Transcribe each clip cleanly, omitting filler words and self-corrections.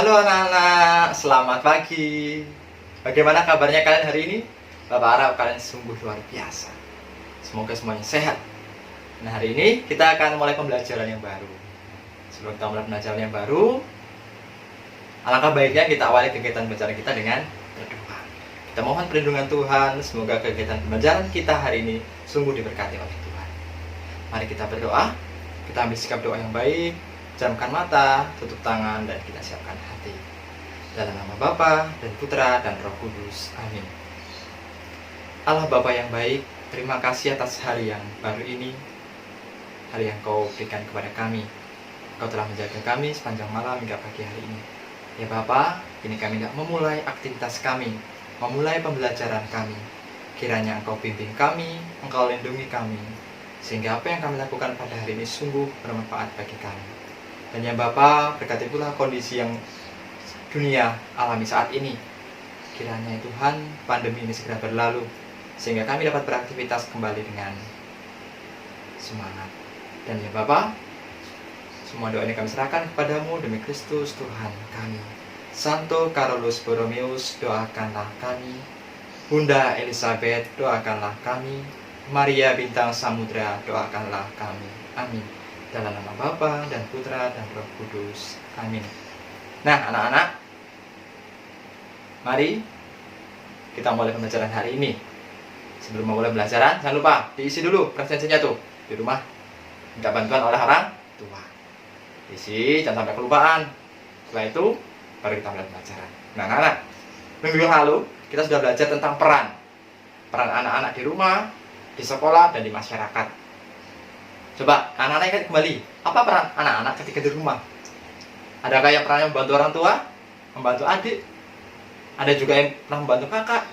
Halo anak-anak, selamat pagi. Bagaimana kabarnya kalian hari ini? Bapak harap kalian sungguh luar biasa. Semoga semuanya sehat. Nah, hari ini kita akan mulai pembelajaran yang baru. Sebelum kita mulai pembelajaran yang baru, alangkah baiknya kita awali kegiatan pembelajaran kita dengan berdoa. Kita mohon perlindungan Tuhan, semoga kegiatan pembelajaran kita hari ini sungguh diberkati oleh Tuhan. Mari kita berdoa, kita ambil sikap doa yang baik, jamkan mata, tutup tangan, dan kita siapkan hati. Dalam nama Bapa dan Putra dan Roh Kudus. Amin. Allah Bapa yang baik, terima kasih atas hari yang baru ini, hari yang Kau berikan kepada kami. Kau telah menjaga kami sepanjang malam hingga pagi hari ini. Ya Bapa, kini kami hendak memulai aktivitas kami, memulai pembelajaran kami. Kiranya Engkau bimbing kami, Engkau lindungi kami, sehingga apa yang kami lakukan pada hari ini sungguh bermanfaat bagi kami. Dan ya Bapa, berkati pula kondisi yang dunia alami saat ini. Kiranya Tuhan, pandemi ini segera berlalu, sehingga kami dapat beraktivitas kembali dengan semangat. Dan ya Bapa, semua doa ini kami serahkan kepadamu demi Kristus Tuhan kami. Santo Carolus Borromeus, doakanlah kami. Bunda Elizabeth, doakanlah kami. Maria Bintang Samudra, doakanlah kami. Amin. Dalam nama Bapa dan Putra dan Roh Kudus. Amin. Nah, anak-anak, mari kita mulai pembelajaran hari ini. Sebelum memulai pembelajaran, jangan lupa diisi dulu presensinya tuh di rumah. Minta bantuan oleh orang tua. Isi, jangan sampai kelupaan. Setelah itu, baru kita mulai pembelajaran. Nah, anak-anak, minggu yang lalu kita sudah belajar tentang peran anak-anak di rumah, di sekolah, dan di masyarakat. Coba anak-anak ingat kembali, apa peran anak-anak ketika di rumah? Adakah yang perannya membantu orang tua, membantu adik? Ada juga yang pernah membantu kakak.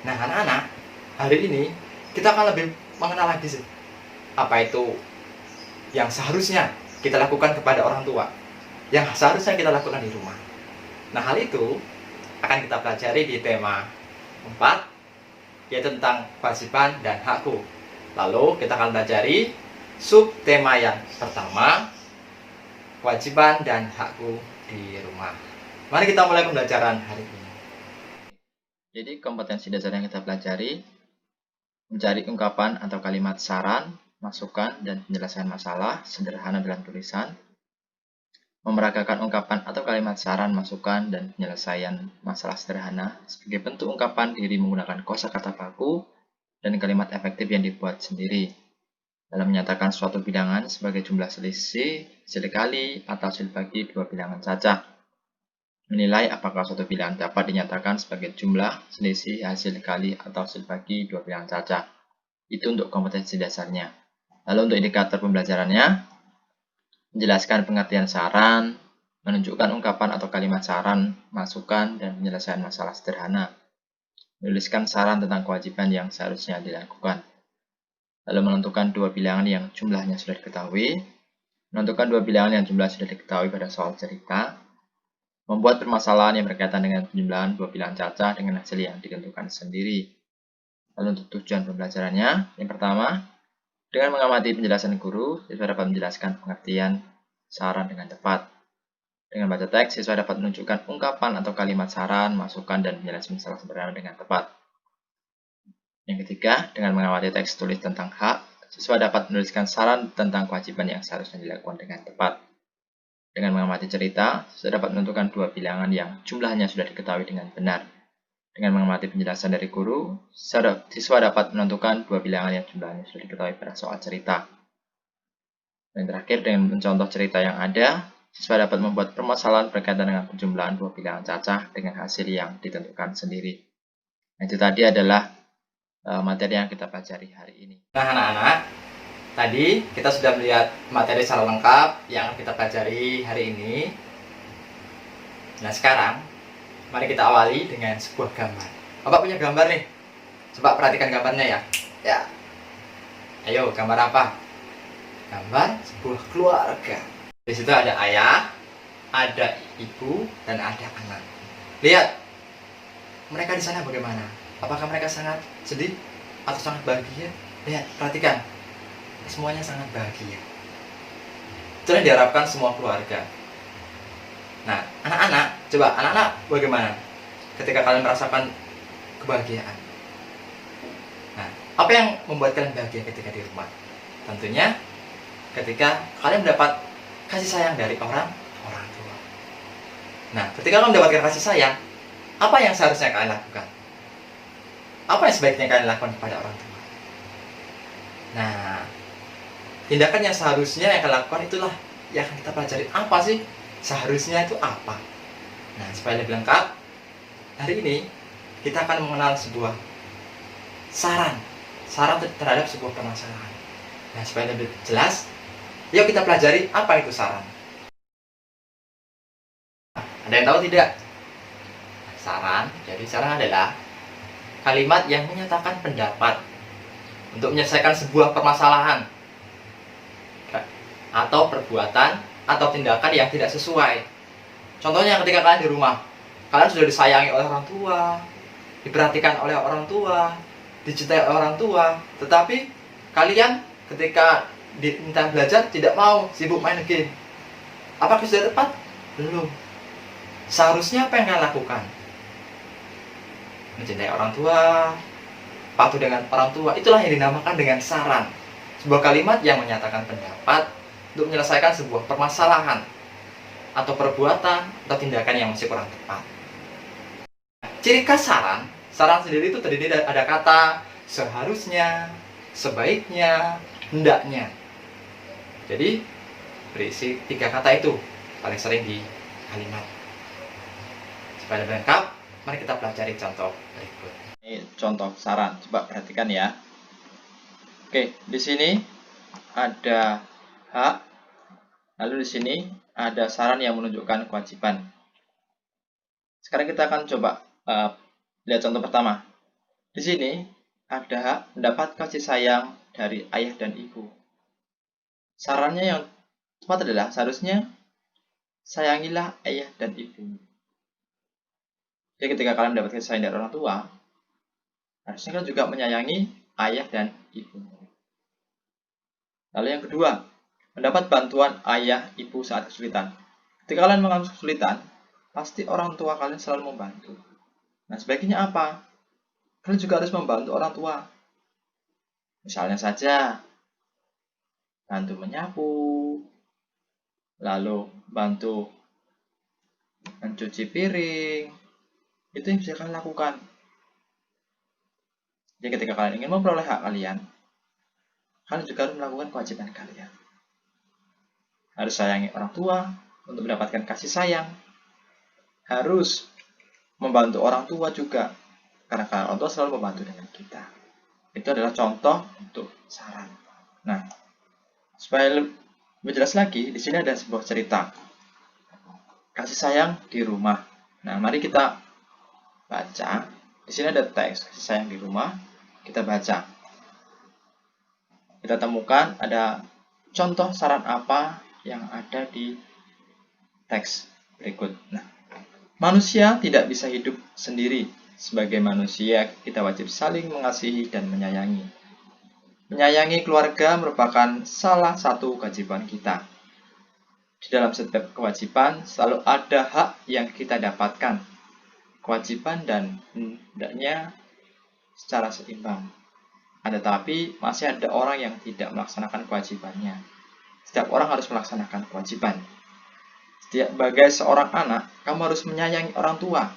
Nah anak-anak, hari ini kita akan lebih mengenal lagi sih, apa itu yang seharusnya kita lakukan kepada orang tua, yang seharusnya kita lakukan di rumah. Nah hal itu akan kita pelajari di tema 4, yaitu tentang kewajiban dan hakku. Lalu kita akan pelajari subtema yang pertama, kewajiban dan hakku di rumah. Mari kita mulai pembelajaran hari ini. Jadi kompetensi dasar yang kita pelajari, mencari ungkapan atau kalimat saran, masukan, dan penyelesaian masalah sederhana dalam tulisan, memeragakan ungkapan atau kalimat saran, masukan, dan penyelesaian masalah sederhana sebagai bentuk ungkapan diri menggunakan kosakata baku dan kalimat efektif yang dibuat sendiri. Dalam menyatakan suatu bilangan sebagai jumlah selisih, hasil kali, atau hasil bagi dua bilangan cacah. Menilai apakah suatu bilangan dapat dinyatakan sebagai jumlah selisih, hasil kali, atau hasil bagi dua bilangan cacah. Itu untuk kompetensi dasarnya. Lalu untuk indikator pembelajarannya, menjelaskan pengertian saran, menunjukkan ungkapan atau kalimat saran, masukan, dan penyelesaian masalah sederhana. Menuliskan saran tentang kewajiban yang seharusnya dilakukan. Lalu menentukan dua bilangan yang jumlahnya sudah diketahui. Menentukan dua bilangan yang jumlahnya sudah diketahui pada soal cerita. Membuat permasalahan yang berkaitan dengan penjumlahan dua bilangan cacah dengan hasil yang ditentukan sendiri. Lalu untuk tujuan pembelajarannya, yang pertama, dengan mengamati penjelasan guru, siswa dapat menjelaskan pengertian saran dengan tepat. Dengan baca teks, siswa dapat menunjukkan ungkapan atau kalimat saran, masukan, dan penjelasan masalah sederhana dengan tepat. Yang ketiga, dengan mengamati teks tulis tentang hak, siswa dapat menuliskan saran tentang kewajiban yang seharusnya dilakukan dengan tepat. Dengan mengamati cerita, siswa dapat menentukan dua bilangan yang jumlahnya sudah diketahui dengan benar. Dengan mengamati penjelasan dari guru, siswa dapat menentukan dua bilangan yang jumlahnya sudah diketahui pada soal cerita. Dan terakhir, dengan mencontoh cerita yang ada, siswa dapat membuat permasalahan berkaitan dengan penjumlahan dua bilangan cacah dengan hasil yang ditentukan sendiri. Nah, itu tadi adalah materi yang kita pelajari hari ini. Nah anak-anak, tadi kita sudah melihat materi secara lengkap yang kita pelajari hari ini. Nah sekarang, mari kita awali dengan sebuah gambar. Bapak punya gambar nih, coba perhatikan gambarnya ya. Ya, ayo gambar apa? Gambar sebuah keluarga. Di situ ada ayah, ada ibu, dan ada anak. Lihat, mereka di sana bagaimana? Apakah mereka sangat sedih atau sangat bahagia? Lihat, perhatikan, semuanya sangat bahagia. Itu yang diharapkan semua keluarga. Nah, anak-anak, coba anak-anak bagaimana ketika kalian merasakan kebahagiaan? Nah, apa yang membuat kalian bahagia ketika di rumah? Tentunya ketika kalian mendapat kasih sayang dari orang tua. Nah, ketika kalian mendapatkan kasih sayang, apa yang seharusnya kalian lakukan? Apa yang sebaiknya kalian lakukan kepada orang tua? Nah, tindakan yang seharusnya yang kalian lakukan itulah yang akan kita pelajari. Apa sih seharusnya itu apa? Nah, supaya lebih lengkap, hari ini kita akan mengenal sebuah saran terhadap sebuah permasalahan. Nah, supaya lebih jelas, yuk kita pelajari apa itu saran. Ada yang tahu tidak? Jadi saran adalah kalimat yang menyatakan pendapat untuk menyelesaikan sebuah permasalahan atau perbuatan atau tindakan yang tidak sesuai. Contohnya ketika kalian di rumah, kalian sudah disayangi oleh orang tua, diperhatikan oleh orang tua, dicintai oleh orang tua, tetapi kalian ketika diminta belajar tidak mau, sibuk main game. Apakah sudah tepat? Belum. Seharusnya apa yang kalian lakukan? Mencintai orang tua, patuh dengan orang tua, itulah yang dinamakan dengan saran. Sebuah kalimat yang menyatakan pendapat untuk menyelesaikan sebuah permasalahan atau perbuatan atau tindakan yang masih kurang tepat. Ciri khas saran sendiri itu terdiri dari ada kata seharusnya, sebaiknya, hendaknya. Jadi berisi 3 kata itu paling sering di kalimat. Supaya lebih lengkap, mari kita pelajari contoh berikut. Ini contoh saran, coba perhatikan ya. Oke, di sini ada hak, lalu di sini ada saran yang menunjukkan kewajiban. Sekarang kita akan coba lihat contoh pertama. Di sini ada hak mendapat kasih sayang dari ayah dan ibu. Sarannya yang tepat adalah seharusnya sayangilah ayah dan ibu. Jadi ketika kalian mendapat kasih sayang dari orang tua, harusnya kalian juga menyayangi ayah dan ibu. Lalu yang kedua, mendapat bantuan ayah ibu saat kesulitan. Ketika kalian mengalami kesulitan, pasti orang tua kalian selalu membantu. Nah, sebaiknya apa? Kalian juga harus membantu orang tua. Misalnya saja, bantu menyapu, lalu bantu mencuci piring. Itu yang bisa kalian lakukan. Jadi ketika kalian ingin memperoleh hak kalian juga harus melakukan kewajiban kalian. Harus sayangi orang tua untuk mendapatkan kasih sayang. Harus membantu orang tua juga, karena orang tua selalu membantu dengan kita. Itu adalah contoh untuk saran. Nah, supaya lebih jelas lagi, di sini ada sebuah cerita kasih sayang di rumah. Nah, mari kita baca. Di sini ada teks kasih sayang di rumah. Kita baca. Kita temukan ada contoh saran apa yang ada di teks berikut. Nah, manusia tidak bisa hidup sendiri. Sebagai manusia, kita wajib saling mengasihi dan menyayangi. Menyayangi keluarga merupakan salah satu kewajiban kita. Di dalam setiap kewajiban, selalu ada hak yang kita dapatkan. Kewajiban dan hendaknya secara seimbang. Tetapi masih ada orang yang tidak melaksanakan kewajibannya. Setiap orang harus melaksanakan kewajiban. Sebagai seorang anak, kamu harus menyayangi orang tua.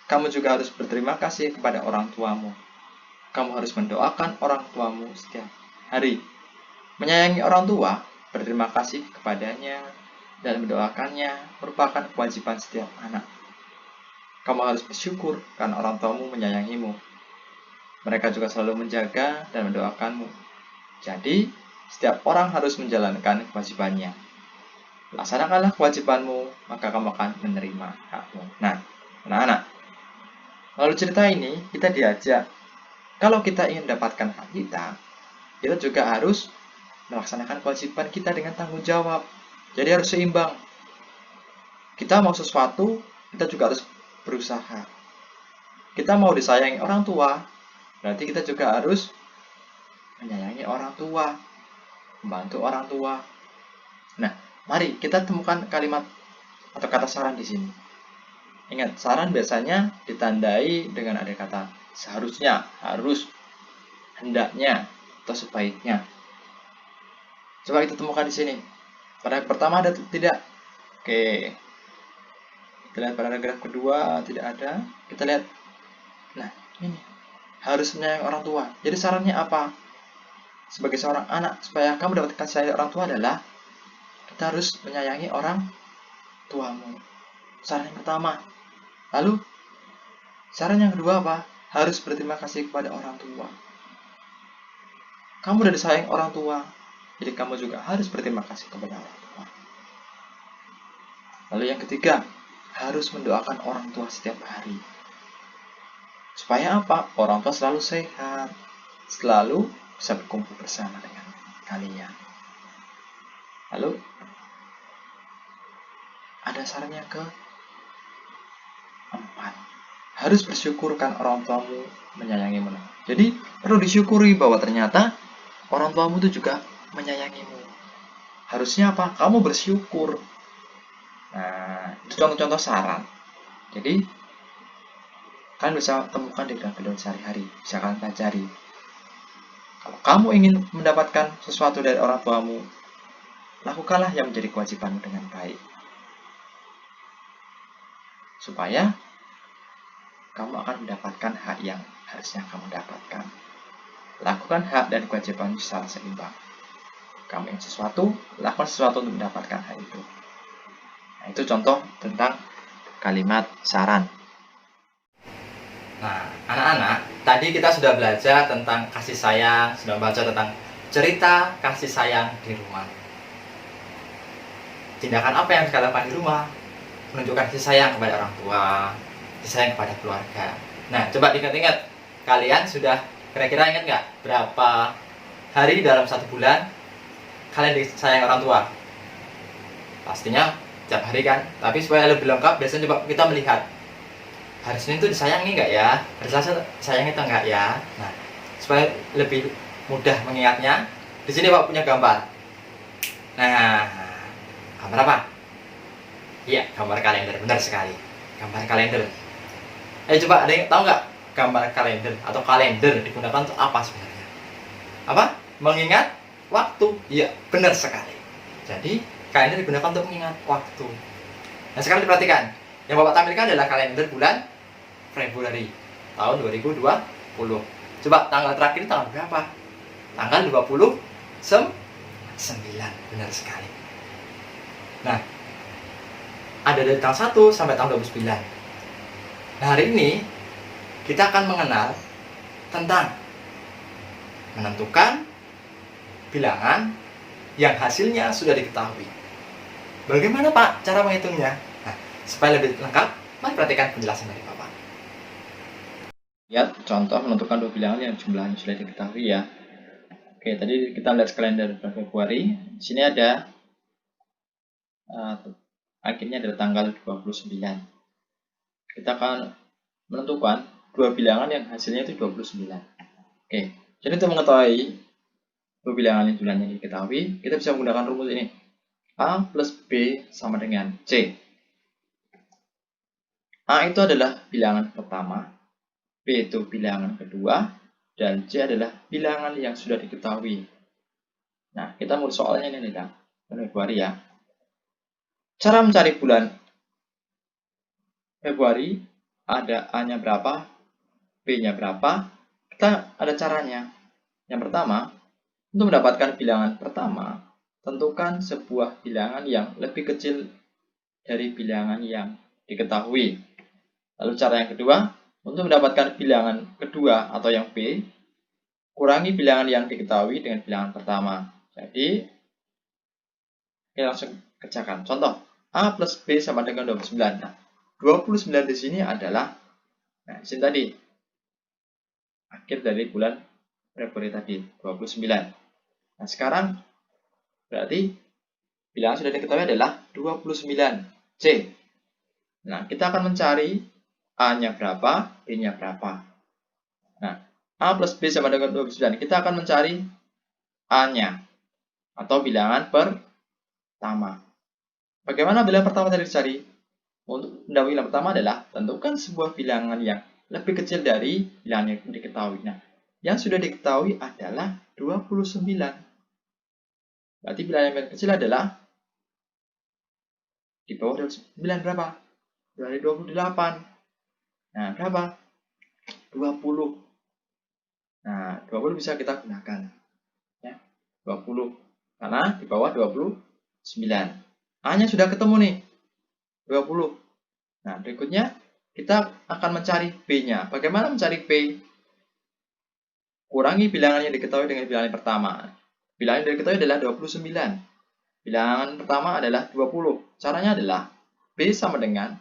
Kamu juga harus berterima kasih kepada orang tuamu. Kamu harus mendoakan orang tuamu setiap hari. Menyayangi orang tua, berterima kasih kepadanya, dan mendoakannya merupakan kewajiban setiap anak. Kamu harus bersyukur karena orang tuamu menyayangimu. Mereka juga selalu menjaga dan mendoakanmu. Jadi, setiap orang harus menjalankan kewajibannya. Laksanakanlah kewajibanmu, maka kamu akan menerima hakmu. Nah, anak-anak, lalu cerita ini kita diajak, kalau kita ingin mendapatkan hak kita juga harus melaksanakan kewajiban kita dengan tanggung jawab. Jadi harus seimbang. Kita mau sesuatu, kita juga harus berusaha. Kita mau disayangi orang tua, berarti kita juga harus menyayangi orang tua, membantu orang tua. Nah, mari kita temukan kalimat atau kata saran di sini. Ingat, saran biasanya ditandai dengan ada kata seharusnya, harus, hendaknya, atau sebaiknya. Coba kita temukan di sini. Paragraf pertama ada atau tidak? Oke. Kita lihat paragraf kedua, tidak ada. Kita lihat. Nah, ini. Harus menyayangi orang tua. Jadi sarannya apa? Sebagai seorang anak, supaya kamu mendapatkan sayang orang tua adalah kita harus menyayangi orang tuamu. Saran yang pertama. Lalu, saran yang kedua apa? Harus berterima kasih kepada orang tua. Kamu udah disayang orang tua, jadi kamu juga harus berterima kasih kepada orang tua. Lalu yang ketiga, harus mendoakan orang tua setiap hari. Supaya apa? Orang tua selalu sehat, selalu bisa berkumpul bersama dengan kalian. Lalu, ada saran yang keempat. Harus bersyukurkan orang tuamu menyayangimu. Jadi, perlu disyukuri bahwa ternyata orang tuamu itu juga menyayangimu. Harusnya apa? Kamu bersyukur. Nah, itu contoh-contoh saran. Jadi, kalian bisa temukan di dalam kehidupan sehari-hari. Bisa kalian pelajari. Kalau kamu ingin mendapatkan sesuatu dari orang tuamu, lakukanlah yang menjadi kewajibanmu dengan baik. Supaya kamu akan mendapatkan hak yang harusnya kamu dapatkan. Lakukan hak dan kewajiban secara seimbang. Kamu ingin sesuatu, lakukan sesuatu untuk mendapatkan hak itu. Nah, itu contoh tentang kalimat saran. Nah, anak-anak, tadi kita sudah belajar tentang kasih sayang, sudah baca tentang cerita kasih sayang di rumah. Tindakan apa yang kita lakukan di rumah? Menunjukkan kasih sayang kepada orang tua, kasih sayang kepada keluarga. Nah, coba diingat-ingat, kalian sudah kira-kira ingat nggak berapa hari dalam 1 bulan kalian disayang orang tua? Pastinya tiap hari kan. Tapi supaya lebih lengkap, biasanya coba kita melihat hari Senin itu disayangi nggak ya? Hari Selasa disayangi atau nggak ya? Nah, supaya lebih mudah mengingatnya, di sini Pak punya gambar. Nah, gambar apa? Iya, gambar kalender, benar sekali. Gambar kalender. Coba ada yang tahu nggak gambar kalender atau kalender digunakan untuk apa sebenarnya? Apa? Mengingat waktu. Iya, benar sekali. Jadi, kalender digunakan untuk mengingat waktu. Nah, sekarang diperhatikan. Yang Bapak tampilkan adalah kalender bulan Februari tahun 2020. Coba tanggal terakhir tanggal berapa? Tanggal 29. Benar sekali. Nah, ada dari tanggal 1 sampai tanggal 29. Nah, hari ini kita akan mengenal tentang menentukan bilangan yang hasilnya sudah diketahui. Bagaimana Pak cara menghitungnya? Nah, supaya lebih lengkap, mari perhatikan penjelasan dari Bapak. Lihat contoh menentukan 2 bilangan yang jumlahnya sudah diketahui ya. Oke, tadi kita lihat kalender bulan Februari. Di sini ada akhirnya adalah tanggal 29. Kita akan menentukan 2 bilangan yang hasilnya itu 29. Oke, jadi untuk mengetahui 2 bilangan yang jumlahnya diketahui, kita bisa menggunakan rumus ini. A plus B sama dengan C. A itu adalah bilangan pertama, B itu bilangan kedua, dan C adalah bilangan yang sudah diketahui. Nah, kita mulai soalnya ini nih, Februari ya. Cara mencari bulan Februari, ada A-nya berapa, B-nya berapa, kita ada caranya. Yang pertama, untuk mendapatkan bilangan pertama, tentukan sebuah bilangan yang lebih kecil dari bilangan yang diketahui. Lalu cara yang kedua, untuk mendapatkan bilangan kedua atau yang B, kurangi bilangan yang diketahui dengan bilangan pertama. Jadi, kita langsung kerjakan. Contoh, A plus B sama dengan 29. Nah, 29 di sini adalah, nah, di sini tadi, akhir dari bulan Februari tadi, 29. Nah, sekarang, berarti bilangan sudah diketahui adalah 29C. Nah, kita akan mencari A-nya berapa, B-nya berapa. Nah, A plus B sama dengan 29. Kita akan mencari A-nya, atau bilangan pertama. Bagaimana bilangan pertama tadi dicari? Untuk mendapatkan bilangan pertama adalah tentukan sebuah bilangan yang lebih kecil dari bilangan yang diketahui. Nah, yang sudah diketahui adalah 29. Berarti bilangan yang paling kecil adalah di bawah 29 berapa? Dari 28. Nah, berapa? 20. Nah, 20 bisa kita gunakan. Ya, 20. Karena di bawah 29. A-nya sudah ketemu nih. 20. Nah, berikutnya kita akan mencari B-nya. Bagaimana mencari B? Kurangi bilangan yang diketahui dengan bilangan yang pertama. Bilangan yang diketahui adalah 29. Bilangan pertama adalah 20. Caranya adalah B sama dengan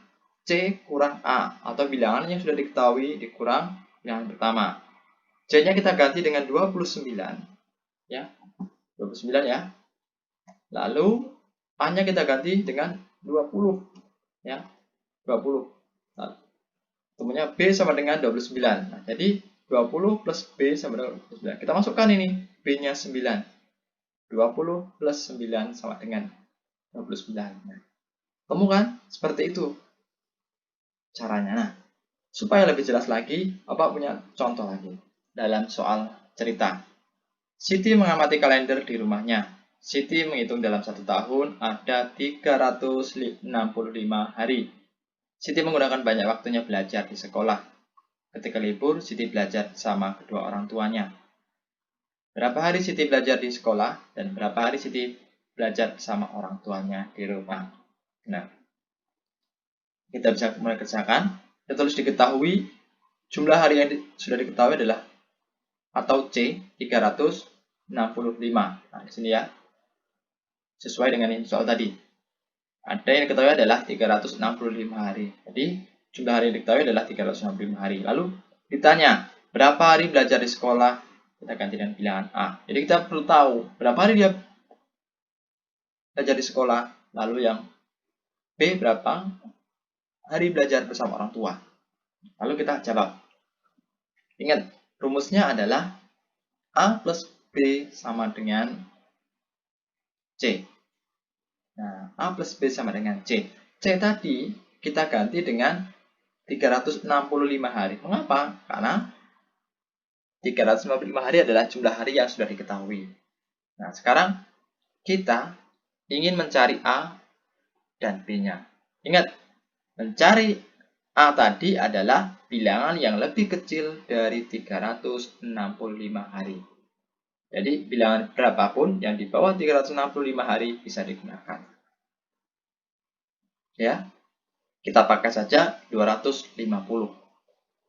C kurang A, atau bilangan yang sudah diketahui dikurang bilangan pertama. C-nya kita ganti dengan 29. Ya, 29 ya. Lalu A-nya kita ganti dengan 20. Ya, 20. Nah, temunya B sama dengan 29. Nah, jadi 20 plus B sama dengan 29. Kita masukkan ini, B-nya 9. 20 plus 9 sama dengan 29. Nah, temukan seperti itu caranya. Nah, supaya lebih jelas lagi, Bapak punya contoh lagi. Dalam soal cerita, Siti mengamati kalender di rumahnya. Siti menghitung dalam 1 tahun ada 365 hari. Siti menggunakan banyak waktunya belajar di sekolah. Ketika libur, Siti belajar sama kedua orang tuanya. Berapa hari Siti belajar di sekolah dan berapa hari Siti belajar bersama orang tuanya di rumah. Nah, kita bisa mulai kerjakan. Kita tulis diketahui, jumlah hari yang sudah diketahui adalah atau C 365. Nah, di sini ya. Sesuai dengan soal tadi. Ada yang diketahui adalah 365 hari. Jadi, jumlah hari yang diketahui adalah 365 hari. Lalu ditanya, berapa hari belajar di sekolah? Kita ganti dengan bilangan A. Jadi kita perlu tahu berapa hari dia belajar di sekolah. Lalu yang B, berapa hari belajar bersama orang tua. Lalu kita jawab. Ingat, rumusnya adalah A plus B sama dengan C. Nah, A plus B sama dengan C. C tadi kita ganti dengan 365 hari. Mengapa? Karena 365 hari adalah jumlah hari yang sudah diketahui. Nah, sekarang kita ingin mencari A dan B-nya. Ingat, mencari A tadi adalah bilangan yang lebih kecil dari 365 hari. Jadi, bilangan berapapun yang di bawah 365 hari bisa digunakan. Ya, kita pakai saja 250.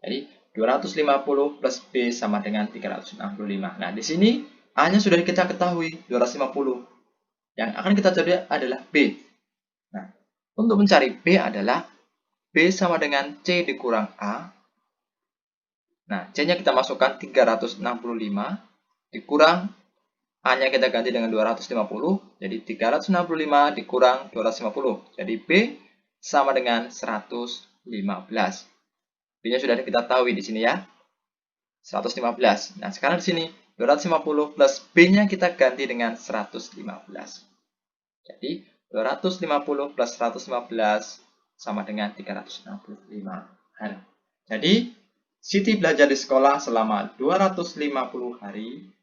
Jadi, 250 plus B sama dengan 365. Nah, di sini A-nya sudah kita ketahui, 250. Yang akan kita cari adalah B. Nah, untuk mencari B adalah B sama dengan C dikurang A. Nah, C-nya kita masukkan 365 dikurang A-nya kita ganti dengan 250. Jadi 365 dikurang 250. Jadi B sama dengan 115. B-nya sudah kita tahu di sini ya. 115. Nah, sekarang di sini 250 plus B-nya kita ganti dengan 115. Jadi 250 plus 115 sama dengan 365 hari. Jadi Siti belajar di sekolah selama 250 hari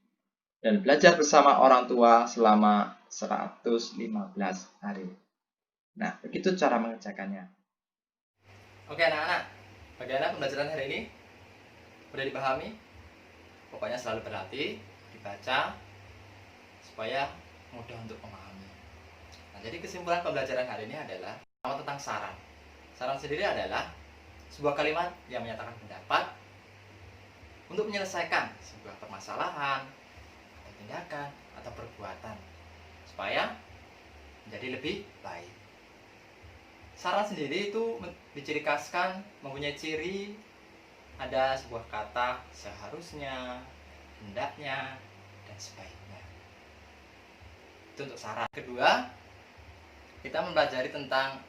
dan belajar bersama orang tua selama 115 hari. Nah, begitu cara mengerjakannya. Oke anak-anak, bagaimana pembelajaran hari ini? Sudah dipahami? Pokoknya selalu berlatih, dibaca, supaya mudah untuk memahami. Nah, jadi kesimpulan pembelajaran hari ini adalah pertama tentang saran. Saran sendiri adalah sebuah kalimat yang menyatakan pendapat untuk menyelesaikan sebuah permasalahan, atau tindakan, atau perbuatan, supaya menjadi lebih baik. Saran sendiri itu dicirikhaskan mempunyai ciri ada sebuah kata seharusnya, hendaknya, dan sebaiknya. Itu untuk saran. Kedua, kita mempelajari tentang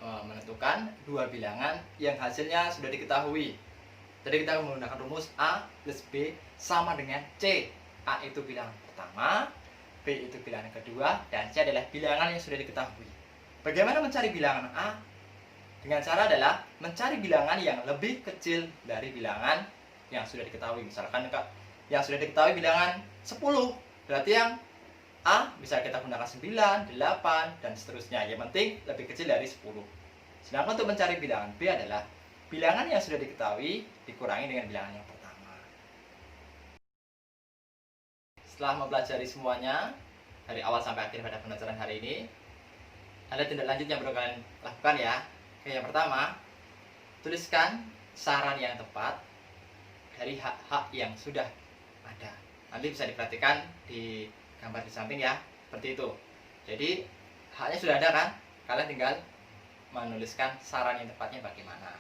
menentukan dua bilangan yang hasilnya sudah diketahui. Tadi kita menggunakan rumus A plus B sama dengan C. A itu bilangan pertama, B itu bilangan kedua, dan C adalah bilangan yang sudah diketahui. Bagaimana mencari bilangan A? Dengan cara adalah mencari bilangan yang lebih kecil dari bilangan yang sudah diketahui. Misalkan yang sudah diketahui bilangan 10, berarti yang A bisa kita gunakan 9, 8, dan seterusnya. Yang penting lebih kecil dari 10. Sedangkan untuk mencari bilangan B adalah bilangan yang sudah diketahui dikurangi dengan bilangan yang pertama. Setelah mempelajari semuanya, dari awal sampai akhir pada pembelajaran hari ini, ada tindak lanjut yang perlu kalian lakukan ya. Oke, yang pertama, tuliskan saran yang tepat dari hak-hak yang sudah ada. Nanti bisa diperhatikan di gambar di samping ya, seperti itu. Jadi haknya sudah ada kan? Kalian tinggal menuliskan saran yang tepatnya bagaimana.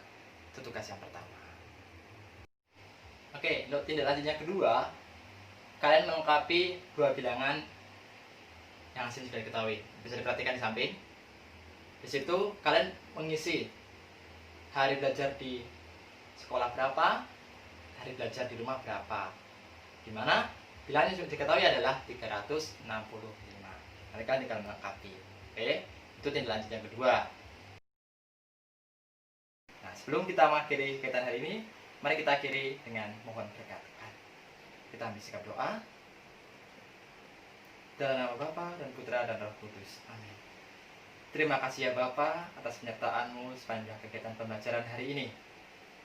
Itu tugas yang pertama. Oke, untuk tindak lanjut yang kedua, kalian melengkapi dua bilangan yang hasil sudah diketahui. Bisa diperhatikan di samping. Di situ kalian mengisi hari belajar di sekolah berapa, hari belajar di rumah berapa. Dimana bilangan yang sudah diketahui adalah 365. Nanti kalian tinggal melengkapi. Oke, itu tindak lanjut yang kedua. Nah, sebelum kita mengakhiri kegiatan hari ini, mari kita akhiri dengan mohon berkat. Kita ambil sikap doa. Dalam nama Bapa dan Putra dan Roh Kudus. Amin. Terima kasih ya Bapak atas penyertaan-Mu sepanjang kegiatan pembelajaran hari ini.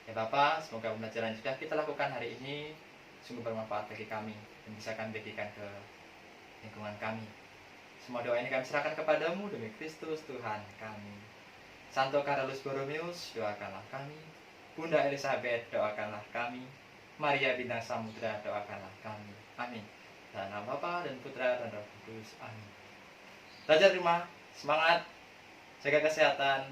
Ya Bapak, semoga pembelajaran yang sudah kita lakukan hari ini sungguh bermanfaat bagi kami dan bisa kami bagikan ke lingkungan kami. Semua doa ini kami serahkan kepadamu demi Kristus Tuhan kami. Santo Carolus Borromeus, doakanlah kami. Bunda Elizabeth, doakanlah kami. Maria Bintang Samudra, doakanlah kami. Amin. Dalam nama Bapa dan Putra dan Roh Kudus. Amin. Belajar di rumah, semangat, jaga kesehatan,